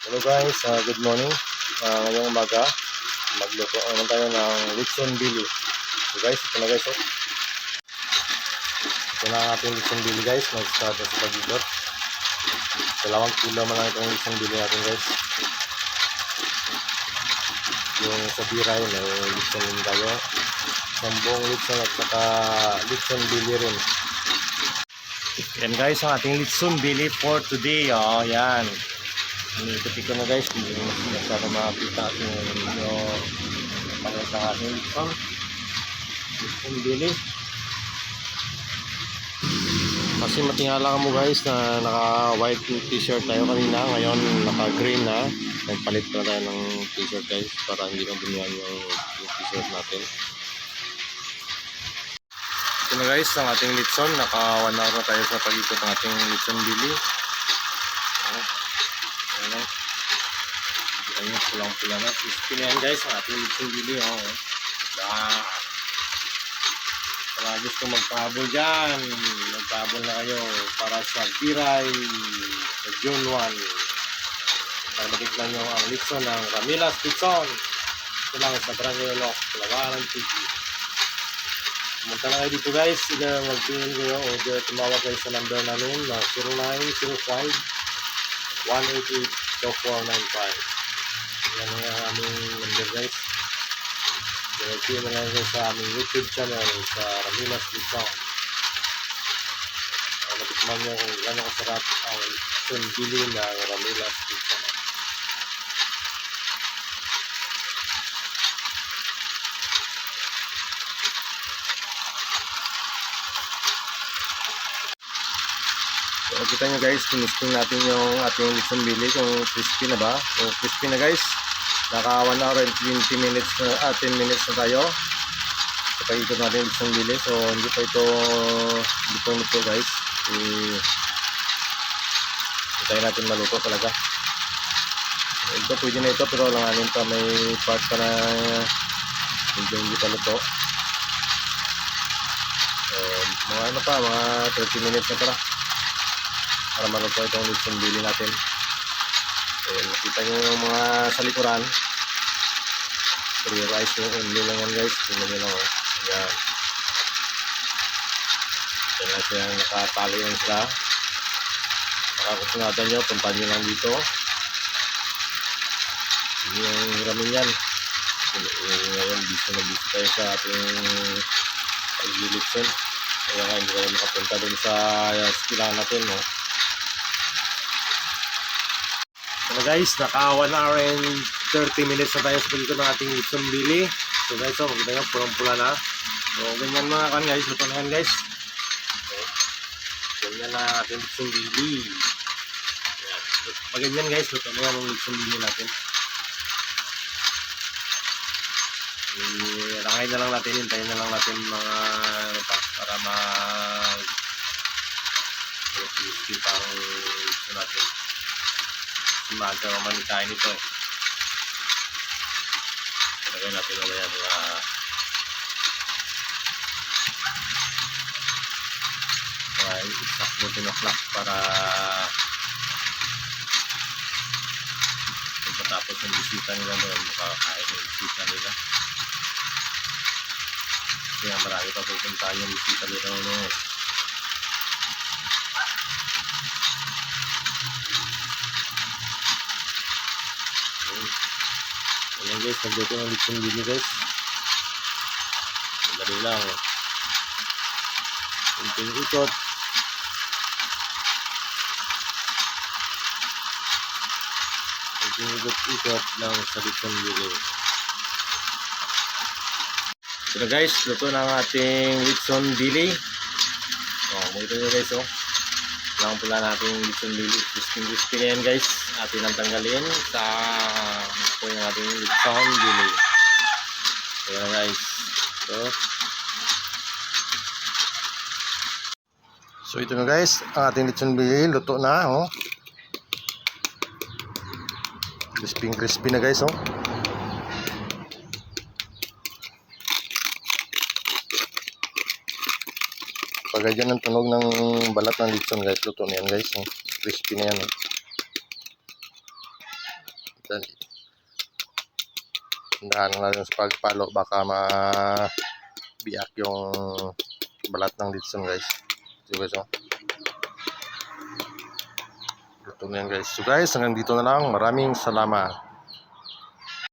Hello guys, good morning. Ngayong umaga, magluto naman tayo ng lechon bili. So guys, ito na guys. Ito na ang ating lechon bili guys. Mag-start na sa pag-idot. 2 kilo man lang itong lechon bili natin guys. Yung sa biray, may lechon din tayo. Isang buong lechon at saka lechon bili rin. Yan guys, ang ating lechon bili for today. Yan. Ikot ko na guys, hindi masyado makakita yung pangit ng ating lechon bili. Kasi matingala mo guys na naka white t-shirt tayo kanina, ngayon naka green na. Nagpalit pala tayo ng t-shirt guys para hindi na bumiyan yung t-shirt natin. Ito na guys ang ating lechon, naka 1 hour na tayo sa pag-ikot ng ating lechon bili. Ayan o. Ayan, pulang-pula na. Crispy na yan guys, ang ating lechon bili. Kaya gusto magpahabol dyan, magpahabol na kayo para sa biray sa June 1. Para matikman nyo ang lechon ng Ramilas Lechon. Ito lang sa Barangay Olok, Labanan TV. Pumunta na kayo dito guys, mag-tingin kayo o tumawag kayo sa number namin na 0905-188-2495. Yan ang aming number guys. Mag-tingin na kayo sa aming YouTube channel sa Ramilas Lechon. Matikman nyo kung gano'ng kasarap ang lechon bili ng Ramilas Lechon. So, kita nyo guys, tinisting natin yung ating lechon bili kung crispy na ba. Kung crispy na guys, naka 1 hour and 20 minutes na, 10 minutes na tayo sa pag-ikot natin yung lechon bili. So hindi pa ito luto guys. Hintayin natin maluto talaga. Ito pwede na ito pero langanin pa, may part pa na hindi pa luto. So, mga 30 minutes na para maluto itong lechon bili natin. Nakita nyo yung mga sa likuran, free rice yung only lang yan guys. Tingnan nyo lang yan. Kaya siya nakatali yan sila. Makakusunatan nyo, puntahan nyo lang dito. Hindi yung hiramin yan. Ngayon busy tayo sa ating pag-lechon. Kaya nga hindi tayo makapunta dun sa skilang natin So guys, naka 1 hour and 30 minutes na tayo sa pagkikot ng ating lechon bili. So guys, makikita nyo, pulang-pula na. So ganyan mga kan guys, luto na yan guys. So, ganyan na ating lechon bili. Pag ganyan guys, luto na yan ang lechon bili natin. Langay na lang natin, hintayin na lang natin mga para crispy pang lechon natin. Umaga naman kain ito Lagay natin mamaya mga exact 10 o'clock para pagkatapos ng bisita nila doon, makakain ng bisita nila. Kaya marami pa pupuntahan yung bisita nila noon. Ayan guys, nagluto ng lechon bili guys. Madali lang. Kunting ikot. Kunting ikot lang sa lechon bili. So na guys, luto na ang ating lechon bili. Makita nyo guys lang pula natin lechon bili. Crispy na yan guys. Atin ang tanggalin sa po yung ating lechon bili. Ayan guys. So ito na guys, ang ating lechon bili luto na crispy na guys Pag ganyan ang tunog ng balat ng lechon guys, luto na yan guys crispy na yan Yan. Tindahan na lang sa pagpalo, baka mabiyak yung balat ng litson guys. So guys, oh. Ito na yan guys. So guys, hanggang dito na lang. Maraming salamat.